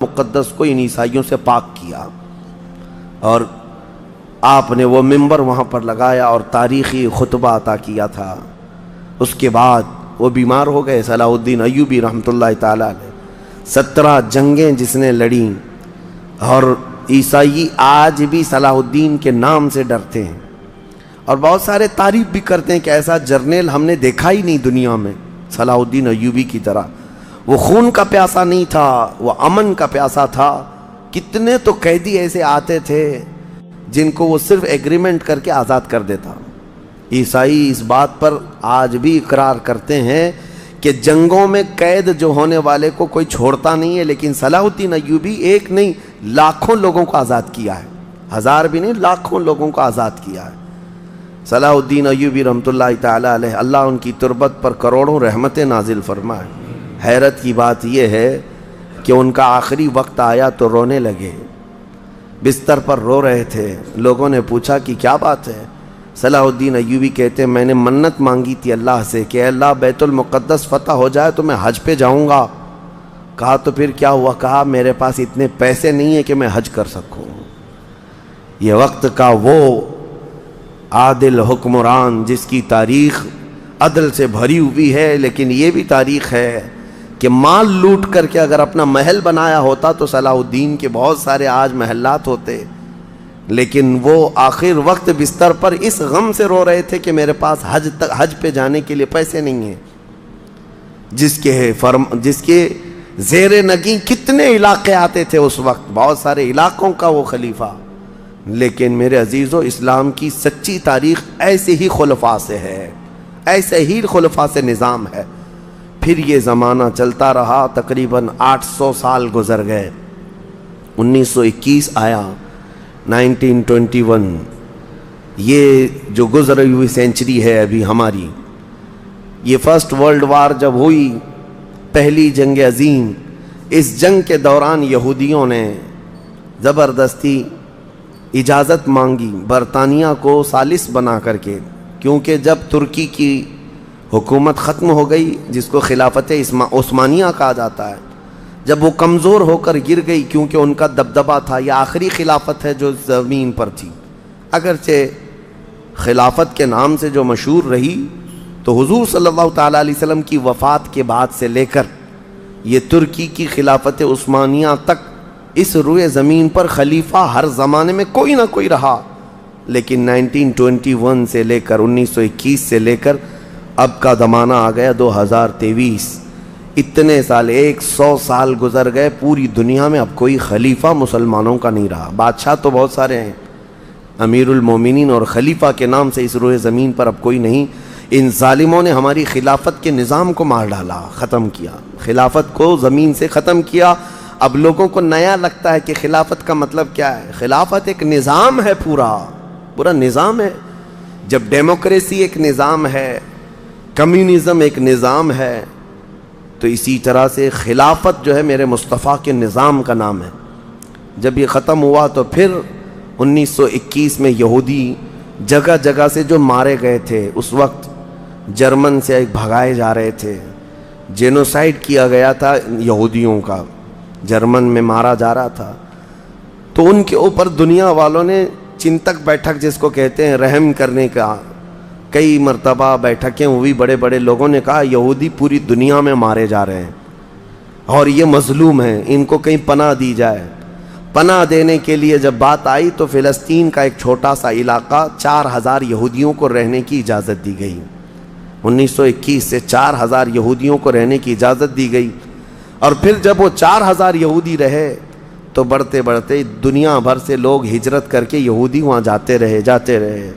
مقدس کو ان عیسائیوں سے پاک کیا، اور آپ نے وہ منبر وہاں پر لگایا اور تاریخی خطبہ عطا کیا تھا۔ اس کے بعد وہ بیمار ہو گئے، صلاح الدین ایوبی رحمۃ اللہ تعالیٰ علیہ۔ 17 جنگیں جس نے لڑیں، اور عیسائی آج بھی صلاح الدین کے نام سے ڈرتے ہیں، اور بہت سارے تعریف بھی کرتے ہیں کہ ایسا جرنیل ہم نے دیکھا ہی نہیں دنیا میں صلاح الدین ایوبی کی طرح۔ وہ خون کا پیاسا نہیں تھا، وہ امن کا پیاسا تھا۔ کتنے تو قیدی ایسے آتے تھے جن کو وہ صرف ایگریمنٹ کر کے آزاد کر دیتا۔ عیسائی اس بات پر آج بھی اقرار کرتے ہیں کہ جنگوں میں قید جو ہونے والے کو کوئی چھوڑتا نہیں ہے، لیکن صلاح الدین ایوبی ایک نہیں لاکھوں لوگوں کو آزاد کیا ہے، 1000 بھی نہیں، لاکھوں لوگوں کو آزاد کیا ہے۔ صلاح الدین ایوبی رحمۃ اللہ تعالیٰ علیہ، اللہ ان کی تربت پر کروڑوں رحمتیں نازل فرمائے۔ حیرت کی بات یہ ہے کہ ان کا آخری وقت آیا تو رونے لگے، بستر پر رو رہے تھے۔ لوگوں نے پوچھا کہ کیا بات ہے؟ صلاح الدین ایوبی کہتے ہیں میں نے منت مانگی تھی اللہ سے کہ اے اللہ بیت المقدس فتح ہو جائے تو میں حج پہ جاؤں گا۔ کہا تو پھر کیا ہوا؟ کہا میرے پاس اتنے پیسے نہیں ہیں کہ میں حج کر سکوں۔ یہ وقت کا وہ عادل حکمران جس کی تاریخ عدل سے بھری ہوئی ہے، لیکن یہ بھی تاریخ ہے کہ مال لوٹ کر کے اگر اپنا محل بنایا ہوتا تو صلاح الدین کے بہت سارے آج محلات ہوتے، لیکن وہ آخر وقت بستر پر اس غم سے رو رہے تھے کہ میرے پاس حج پہ جانے کے لیے پیسے نہیں ہیں۔ جس کے زیر نگیں کتنے علاقے آتے تھے اس وقت، بہت سارے علاقوں کا وہ خلیفہ۔ لیکن میرے عزیزو، اسلام کی سچی تاریخ ایسے ہی خلفاء سے ہے، ایسے ہی خلفاء سے نظام ہے۔ پھر یہ زمانہ چلتا رہا، تقریباً 800 سال گزر گئے، 1921 آیا، 1921۔ یہ جو گزری ہوئی سینچری ہے ابھی ہماری، یہ فرسٹ ورلڈ وار جب ہوئی، پہلی جنگ عظیم، اس جنگ کے دوران یہودیوں نے زبردستی اجازت مانگی برطانیہ کو ثالث بنا کر کے، کیونکہ جب ترکی کی حکومت ختم ہو گئی، جس کو خلافت عثمانیہ کہا جاتا ہے، جب وہ کمزور ہو کر گر گئی، کیونکہ ان کا دبدبہ تھا، یہ آخری خلافت ہے جو زمین پر تھی، اگرچہ خلافت کے نام سے جو مشہور رہی، تو حضور صلی اللہ تعالیٰ علیہ وسلم کی وفات کے بعد سے لے کر یہ ترکی کی خلافت عثمانیہ تک اس روئے زمین پر خلیفہ ہر زمانے میں کوئی نہ کوئی رہا، لیکن 1921 سے لے کر 1921 سے لے کر اب کا زمانہ آ گیا 2023، اتنے سال، 100 سال گزر گئے، پوری دنیا میں اب کوئی خلیفہ مسلمانوں کا نہیں رہا۔ بادشاہ تو بہت سارے ہیں، امیر المومنین اور خلیفہ کے نام سے اس روئے زمین پر اب کوئی نہیں۔ ان ظالموں نے ہماری خلافت کے نظام کو مار ڈالا، ختم کیا، خلافت کو زمین سے ختم کیا۔ اب لوگوں کو نیا لگتا ہے کہ خلافت کا مطلب کیا ہے۔ خلافت ایک نظام ہے، پورا نظام ہے۔ جب ڈیموکریسی ایک نظام ہے، کمیونزم ایک نظام ہے، تو اسی طرح سے خلافت جو ہے میرے مصطفیٰ کے نظام کا نام ہے۔ جب یہ ختم ہوا تو پھر 1921 میں یہودی جگہ جگہ سے جو مارے گئے تھے، اس وقت جرمن سے بھگائے جا رہے تھے، جینوسائیڈ کیا گیا تھا یہودیوں کا، جرمن میں مارا جا رہا تھا، تو ان کے اوپر دنیا والوں نے چنتک بیٹھک جس کو کہتے ہیں رحم کرنے کا، کئی مرتبہ بیٹھکیں ہوئی، بڑے بڑے لوگوں نے کہا یہودی پوری دنیا میں مارے جا رہے ہیں اور یہ مظلوم ہیں، ان کو کہیں پناہ دی جائے۔ پناہ دینے کے لیے جب بات آئی تو فلسطین کا ایک چھوٹا سا علاقہ، 4000 یہودیوں کو رہنے کی اجازت دی گئی۔ 1921 سے 4000 یہودیوں کو رہنے کی اجازت دی گئی، اور پھر جب وہ 4000 یہودی رہے تو بڑھتے بڑھتے دنیا بھر سے لوگ ہجرت کر کے یہودی وہاں جاتے رہے،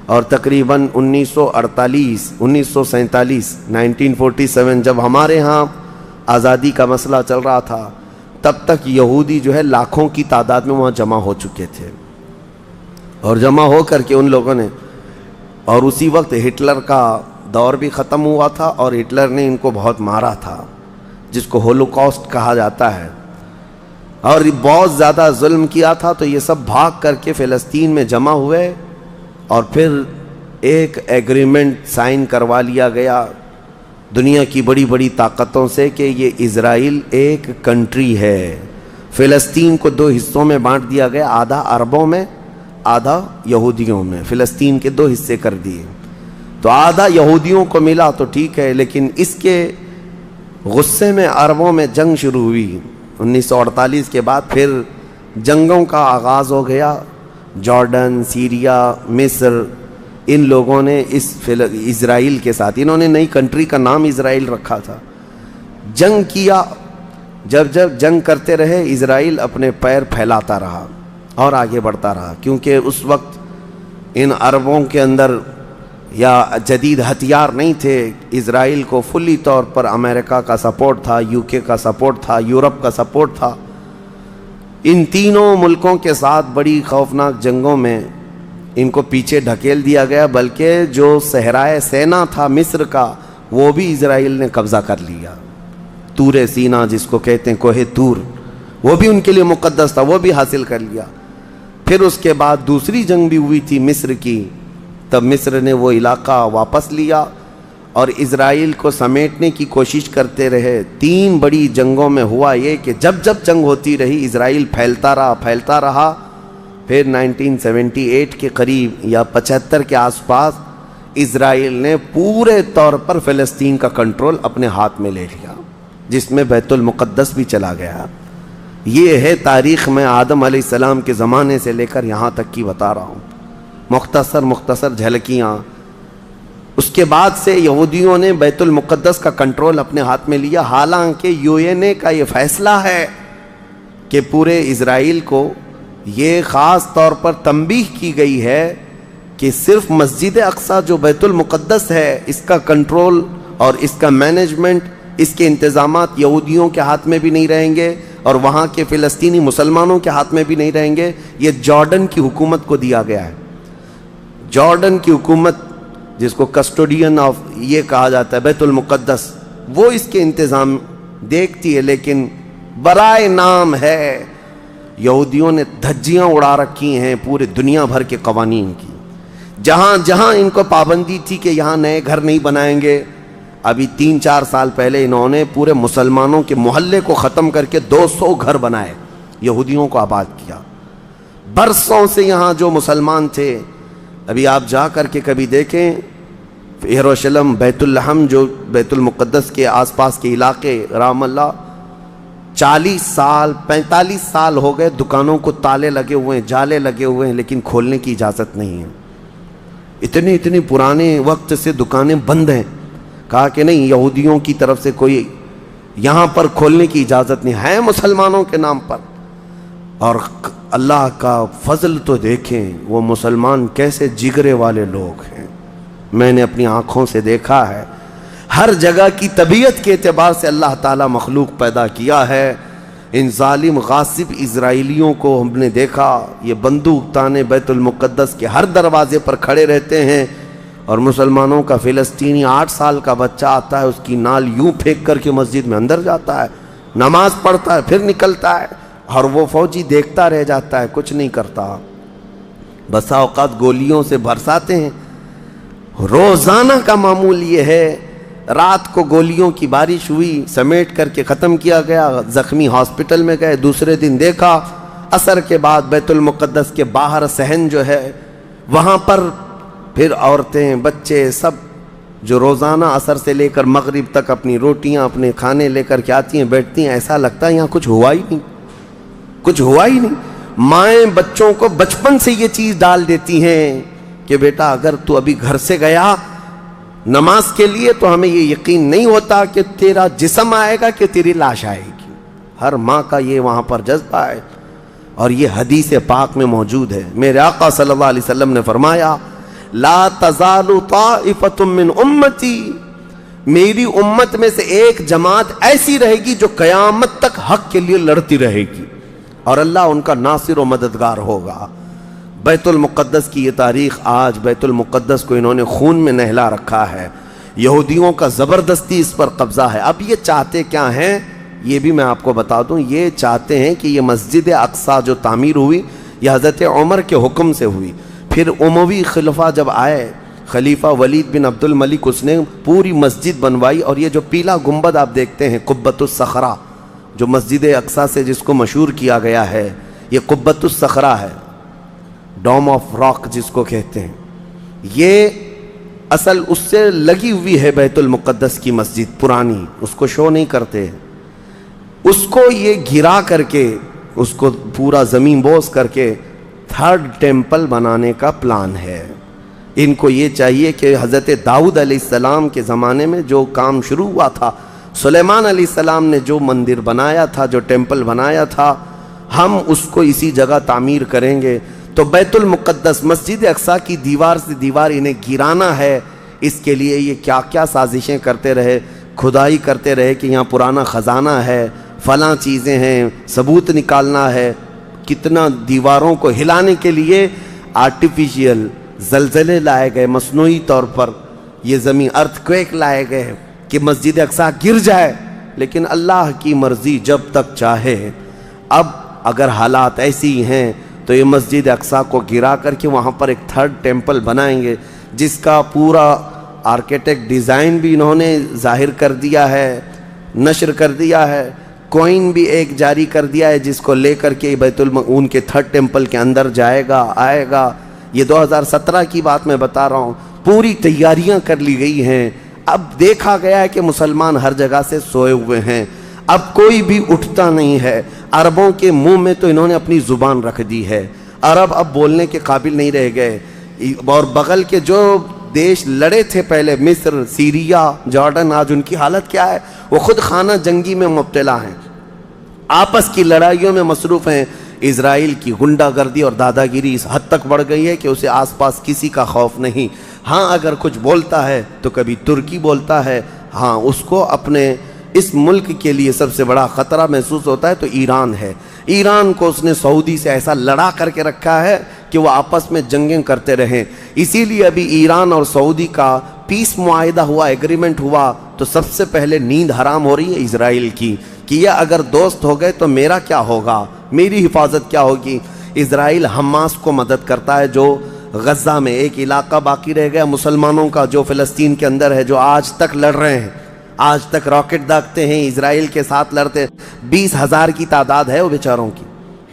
اور تقریباً 1947 جب ہمارے ہاں آزادی کا مسئلہ چل رہا تھا، تب تک یہودی جو ہے لاکھوں کی تعداد میں وہاں جمع ہو چکے تھے، اور جمع ہو کر کے ان لوگوں نے، اور اسی وقت ہٹلر کا دور بھی ختم ہوا تھا، اور ہٹلر نے ان کو بہت مارا تھا، جس کو ہولوکاسٹ کہا جاتا ہے، اور بہت زیادہ ظلم کیا تھا۔ تو یہ سب بھاگ کر کے فلسطین میں جمع ہوئے، اور پھر ایک ایگریمنٹ سائن کروا لیا گیا دنیا کی بڑی بڑی طاقتوں سے کہ یہ اسرائیل ایک کنٹری ہے، فلسطین کو دو حصوں میں بانٹ دیا گیا، آدھا عربوں میں آدھا یہودیوں میں، فلسطین کے دو حصے کر دیے. تو آدھا یہودیوں کو ملا تو ٹھیک ہے، لیکن اس کے غصے میں عربوں میں جنگ شروع ہوئی. 1948 کے بعد پھر جنگوں کا آغاز ہو گیا. جارڈن، سیریا، مصر، ان لوگوں نے اسرائیل کے ساتھ، انہوں نے نئی کنٹری کا نام اسرائیل رکھا تھا، جنگ کیا. جب جنگ کرتے رہے، اسرائیل اپنے پیر پھیلاتا رہا اور آگے بڑھتا رہا، کیونکہ اس وقت ان عربوں کے اندر یا جدید ہتھیار نہیں تھے. اسرائیل کو فلی طور پر امریکہ کا سپورٹ تھا، یو کے کا سپورٹ تھا، یورپ کا سپورٹ تھا. ان تینوں ملکوں کے ساتھ بڑی خوفناک جنگوں میں ان کو پیچھے ڈھکیل دیا گیا، بلکہ جو صحرائے سینا تھا مصر کا وہ بھی اسرائیل نے قبضہ کر لیا. طور سینا جس کو کہتے ہیں، کوہ طور، وہ بھی ان کے لیے مقدس تھا، وہ بھی حاصل کر لیا. پھر اس کے بعد دوسری جنگ بھی ہوئی تھی مصر کی، تب مصر نے وہ علاقہ واپس لیا اور اسرائیل کو سمیٹنے کی کوشش کرتے رہے. 3 بڑی جنگوں میں ہوا یہ کہ جب جنگ ہوتی رہی اسرائیل پھیلتا رہا. پھر 1978 کے قریب یا 75 کے آس پاس اسرائیل نے پورے طور پر فلسطین کا کنٹرول اپنے ہاتھ میں لے لیا، جس میں بیت المقدس بھی چلا گیا. یہ ہے تاریخ میں آدم علیہ السلام کے زمانے سے لے کر یہاں تک کی بتا رہا ہوں، مختصر جھلکیاں. اس کے بعد سے یہودیوں نے بیت المقدس کا کنٹرول اپنے ہاتھ میں لیا. حالانکہ UN کا یہ فیصلہ ہے کہ پورے اسرائیل کو یہ خاص طور پر تنبیہ کی گئی ہے کہ صرف مسجد اقصی جو بیت المقدس ہے، اس کا کنٹرول اور اس کا مینجمنٹ، اس کے انتظامات یہودیوں کے ہاتھ میں بھی نہیں رہیں گے اور وہاں کے فلسطینی مسلمانوں کے ہاتھ میں بھی نہیں رہیں گے. یہ جارڈن کی حکومت کو دیا گیا ہے. جارڈن کی حکومت، جس کو کسٹوڈین آف یہ کہا جاتا ہے بیت المقدس، وہ اس کے انتظام دیکھتی ہے، لیکن برائے نام ہے. یہودیوں نے دھجیاں اڑا رکھی ہیں پورے دنیا بھر کے قوانین کی. جہاں ان کو پابندی تھی کہ یہاں نئے گھر نہیں بنائیں گے، ابھی 3-4 سال پہلے انہوں نے پورے مسلمانوں کے محلے کو ختم کر کے 200 گھر بنائے، یہودیوں کو آباد کیا. برسوں سے یہاں جو مسلمان تھے، ابھی آپ جا کر کے کبھی دیکھیں یروشلم، بیت اللحم، جو بیت المقدس کے آس پاس کے علاقے، رام اللہ، 40 سال 45 سال ہو گئے دکانوں کو تالے لگے ہوئے ہیں، جالے لگے ہوئے ہیں، لیکن کھولنے کی اجازت نہیں ہے. اتنے پرانے وقت سے دکانیں بند ہیں. کہا کہ نہیں، یہودیوں کی طرف سے کوئی یہاں پر کھولنے کی اجازت نہیں ہے، مسلمانوں کے نام پر. اور اللہ کا فضل تو دیکھیں، وہ مسلمان کیسے جگرے والے لوگ ہیں. میں نے اپنی آنکھوں سے دیکھا ہے. ہر جگہ کی طبیعت کے اعتبار سے اللہ تعالیٰ مخلوق پیدا کیا ہے. ان ظالم غاصب اسرائیلیوں کو ہم نے دیکھا، یہ بندوق تانے بیت المقدس کے ہر دروازے پر کھڑے رہتے ہیں، اور مسلمانوں کا فلسطینی 8 سال کا بچہ آتا ہے، اس کی نال یوں پھینک کر کے مسجد میں اندر جاتا ہے، نماز پڑھتا ہے، پھر نکلتا ہے، اور وہ فوجی دیکھتا رہ جاتا ہے، کچھ نہیں کرتا. بسا اوقات گولیوں سے برساتے ہیں. روزانہ کا معمول یہ ہے. رات کو گولیوں کی بارش ہوئی، سمیٹ کر کے ختم کیا گیا، زخمی ہاسپٹل میں گئے. دوسرے دن دیکھا عصر کے بعد بیت المقدس کے باہر صحن جو ہے وہاں پر پھر عورتیں، بچے، سب جو روزانہ عصر سے لے کر مغرب تک اپنی روٹیاں، اپنے کھانے لے کر کے آتی ہیں، بیٹھتی ہیں. ایسا لگتا ہے یہاں کچھ ہوا ہی نہیں. مائیں بچوں کو بچپن سے یہ چیز ڈال دیتی ہیں کہ بیٹا اگر تو ابھی گھر سے گیا نماز کے لیے تو ہمیں یہ یقین نہیں ہوتا کہ تیرا جسم آئے گا کہ تیری لاش آئے گی. ہر ماں کا یہ وہاں پر جذبہ ہے، اور یہ حدیث پاک میں موجود ہے. میرے آقا صلی اللہ علیہ وسلم نے فرمایا، لا تزال طائفۃ من امتی، میری امت میں سے ایک جماعت ایسی رہے گی جو قیامت تک حق کے لیے لڑتی رہے گی، اور اللہ ان کا ناصر و مددگار ہوگا. بیت المقدس کی یہ تاریخ، آج بیت المقدس کو انہوں نے خون میں نہلا رکھا ہے. یہودیوں کا زبردستی اس پر قبضہ ہے. اب یہ چاہتے کیا ہیں، یہ بھی میں آپ کو بتا دوں. یہ چاہتے ہیں کہ یہ مسجد اقصی جو تعمیر ہوئی یہ حضرت عمر کے حکم سے ہوئی. پھر اموی خلفہ جب آئے، خلیفہ ولید بن عبد الملک، اس نے پوری مسجد بنوائی، اور یہ جو پیلا گنبد آپ دیکھتے ہیں قبۃ الصخرہ، جو مسجد اقصی سے جس کو مشہور کیا گیا ہے، یہ قبۃ الصخرہ ہے، ڈوم آف راک جس کو کہتے ہیں، یہ اصل اس سے لگی ہوئی ہے بیت المقدس کی مسجد پرانی، اس کو شو نہیں کرتے، اس کو یہ گھرا کر کے، اس کو پورا زمین بوس کر کے تھرڈ ٹیمپل بنانے کا پلان ہے۔ ان کو یہ چاہیے کہ حضرت داؤد علیہ السلام کے زمانے میں جو کام شروع ہوا تھا، سلیمان علیہ السلام نے جو مندر بنایا تھا، جو ٹیمپل بنایا تھا، ہم اس کو اسی جگہ تعمیر کریں گے۔ تو بیت المقدس مسجد اقصی کی دیوار سے دیوار انہیں گرانا ہے، اس کے لیے یہ کیا کیا سازشیں کرتے رہے، کھدائی کرتے رہے کہ یہاں پرانا خزانہ ہے، فلاں چیزیں ہیں، ثبوت نکالنا ہے۔ کتنا دیواروں کو ہلانے کے لیے آرٹیفیشیل زلزلے لائے گئے، مصنوعی طور پر یہ زمین ارتھ کویک لائے گئے کہ مسجد اقصی گر جائے، لیکن اللہ کی مرضی جب تک چاہے۔ اب اگر حالات ایسی ہیں تو یہ مسجد اقصی کو گرا کر کے وہاں پر ایک تھرڈ ٹیمپل بنائیں گے، جس کا پورا آرکیٹیکٹ ڈیزائن بھی انہوں نے ظاہر کر دیا ہے، نشر کر دیا ہے، کوئن بھی ایک جاری کر دیا ہے، جس کو لے کر کے ان کے تھرڈ ٹیمپل کے اندر جائے گا، آئے گا۔ یہ 2017 کی بات میں بتا رہا ہوں، پوری تیاریاں کر لی گئی ہیں۔ اب دیکھا گیا ہے کہ مسلمان ہر جگہ سے سوئے ہوئے ہیں، اب کوئی بھی اٹھتا نہیں ہے۔ عربوں کے منہ میں تو انہوں نے اپنی زبان رکھ دی ہے، عرب اب بولنے کے قابل نہیں رہ گئے، اور بغل کے جو دیش لڑے تھے پہلے، مصر، سیریا، جارڈن، آج ان کی حالت کیا ہے؟ وہ خود خانہ جنگی میں مبتلا ہیں، آپس کی لڑائیوں میں مصروف ہیں۔ اسرائیل کی غنڈہ گردی اور دادا گیری اس حد تک بڑھ گئی ہے کہ اسے آس پاس کسی کا خوف نہیں۔ ہاں اگر کچھ بولتا ہے تو کبھی ترکی بولتا ہے، ہاں اس کو اپنے اس ملک کے لیے سب سے بڑا خطرہ محسوس ہوتا ہے تو ایران ہے۔ ایران کو اس نے سعودی سے ایسا لڑا کر کے رکھا ہے کہ وہ آپس میں جنگیں کرتے رہیں۔ اسی لیے ابھی ایران اور سعودی کا پیس معاہدہ ہوا، ایگریمنٹ ہوا، تو سب سے پہلے نیند حرام ہو رہی ہے اسرائیل کی کہ یہ اگر دوست ہو گئے تو میرا کیا ہوگا، میری حفاظت کیا ہوگی۔ اسرائیل حماس کو مدد کرتا ہے، جو غزہ میں ایک علاقہ باقی رہ گیا مسلمانوں کا، جو فلسطین کے اندر ہے، جو آج تک لڑ رہے ہیں، آج تک راکٹ داغتے ہیں، اسرائیل کے ساتھ لڑتے ہیں۔ 20,000 کی تعداد ہے وہ بیچاروں کی،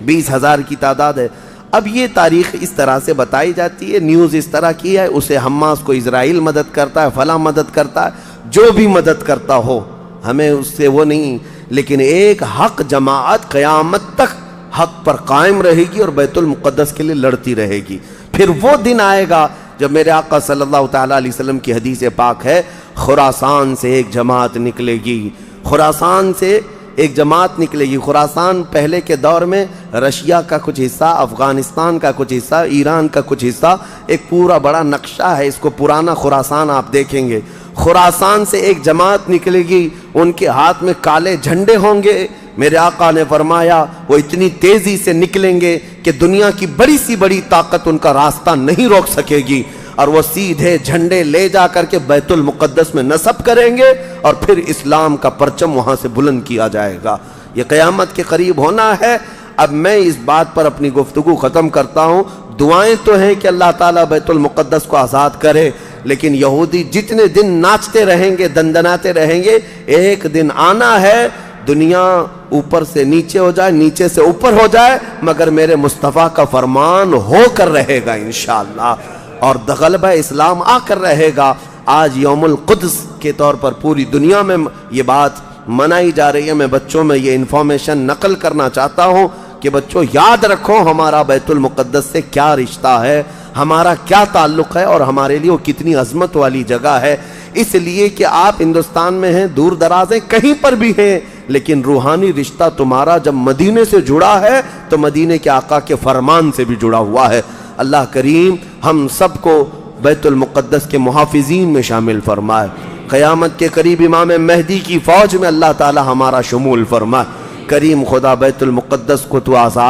20,000 کی تعداد ہے۔ اب یہ تاریخ اس طرح سے بتائی جاتی ہے، نیوز اس طرح کی ہے، اسے حماس کو اسرائیل مدد کرتا ہے، فلاں مدد کرتا ہے، جو بھی مدد کرتا ہو، ہمیں اس سے وہ نہیں، لیکن ایک حق جماعت قیامت تک حق پر قائم رہے گی اور بیت المقدس کے لیے لڑتی رہے گی۔ پھر وہ دن آئے گا جب میرے آقا صلی اللہ تعالیٰ علیہ وسلم کی حدیث پاک ہے، خراسان سے ایک جماعت نکلے گی، خراسان سے ایک جماعت نکلے گی۔ خراسان پہلے کے دور میں رشیا کا کچھ حصہ، افغانستان کا کچھ حصہ، ایران کا کچھ حصہ، ایک پورا بڑا نقشہ ہے، اس کو پرانا خراسان آپ دیکھیں گے۔ خراسان سے ایک جماعت نکلے گی، ان کے ہاتھ میں کالے جھنڈے ہوں گے۔ میرے آقا نے فرمایا وہ اتنی تیزی سے نکلیں گے کہ دنیا کی بڑی سی بڑی طاقت ان کا راستہ نہیں روک سکے گی، اور وہ سیدھے جھنڈے لے جا کر کے بیت المقدس میں نصب کریں گے، اور پھر اسلام کا پرچم وہاں سے بلند کیا جائے گا۔ یہ قیامت کے قریب ہونا ہے۔ اب میں اس بات پر اپنی گفتگو ختم کرتا ہوں۔ دعائیں تو ہیں کہ اللہ تعالیٰ بیت المقدس کو آزاد کرے، لیکن یہودی جتنے دن ناچتے رہیں گے، دندناتے رہیں گے، ایک دن آنا ہے دنیا اوپر سے نیچے ہو جائے، نیچے سے اوپر ہو جائے، مگر میرے مصطفیٰ کا فرمان ہو کر رہے گا انشاءاللہ، اور غلبہ اسلام آ کر رہے گا۔ آج یوم القدس کے طور پر پوری دنیا میں یہ بات منائی جا رہی ہے۔ میں بچوں میں یہ انفارمیشن نقل کرنا چاہتا ہوں کہ بچوں یاد رکھو ہمارا بیت المقدس سے کیا رشتہ ہے، ہمارا کیا تعلق ہے، اور ہمارے لیے وہ کتنی عظمت والی جگہ ہے۔ اس لیے کہ آپ ہندوستان میں ہیں، دور دراز ہیں، کہیں پر بھی ہیں، لیکن روحانی رشتہ تمہارا جب مدینے سے جڑا ہے تو مدینے کے آقا کے فرمان سے بھی جڑا ہوا ہے۔ اللہ کریم ہم سب کو بیت المقدس کے محافظین میں شامل فرمائے۔ قیامت کے قریب امام مہدی کی فوج میں اللہ تعالی ہمارا شمول فرمائے۔ کریم خدا بیت المقدس کو تو آزاد